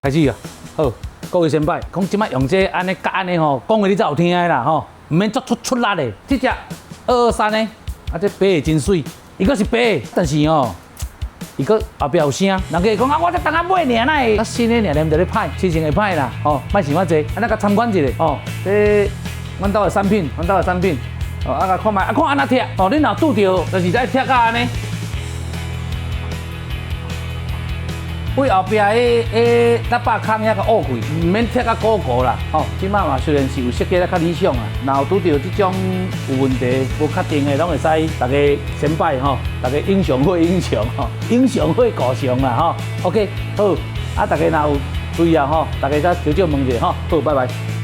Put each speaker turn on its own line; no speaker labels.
开始啊！好，各位先辈，讲即摆用这安尼甲安尼吼，讲话你才有听的啦吼，唔免作出力的。这只223呢，啊这白的真水，伊个是白的，但是吼，伊个后壁有声，人家会讲啊，我才刚刚买尔，哪会？啊新的尔，念着咧歹，心情会歹啦，吼，莫想遐济，安尼甲参观一下，吼，这阮兜的产品，哦，啊甲看卖，啊看安那贴，哦，恁若拄着，就是在贴甲安尼。 为后壁喇叭孔遐个乌开，唔免贴甲鼓鼓啦。吼，即摆嘛虽然是有设计得较理想啊，若有拄着即种有问题、无确定的，拢会使大家先摆吼，大家英雄会英雄吼，英雄会故乡啦吼。OK， 好，啊大家若有注意啊吼，大家再少少问者吼，好，拜拜。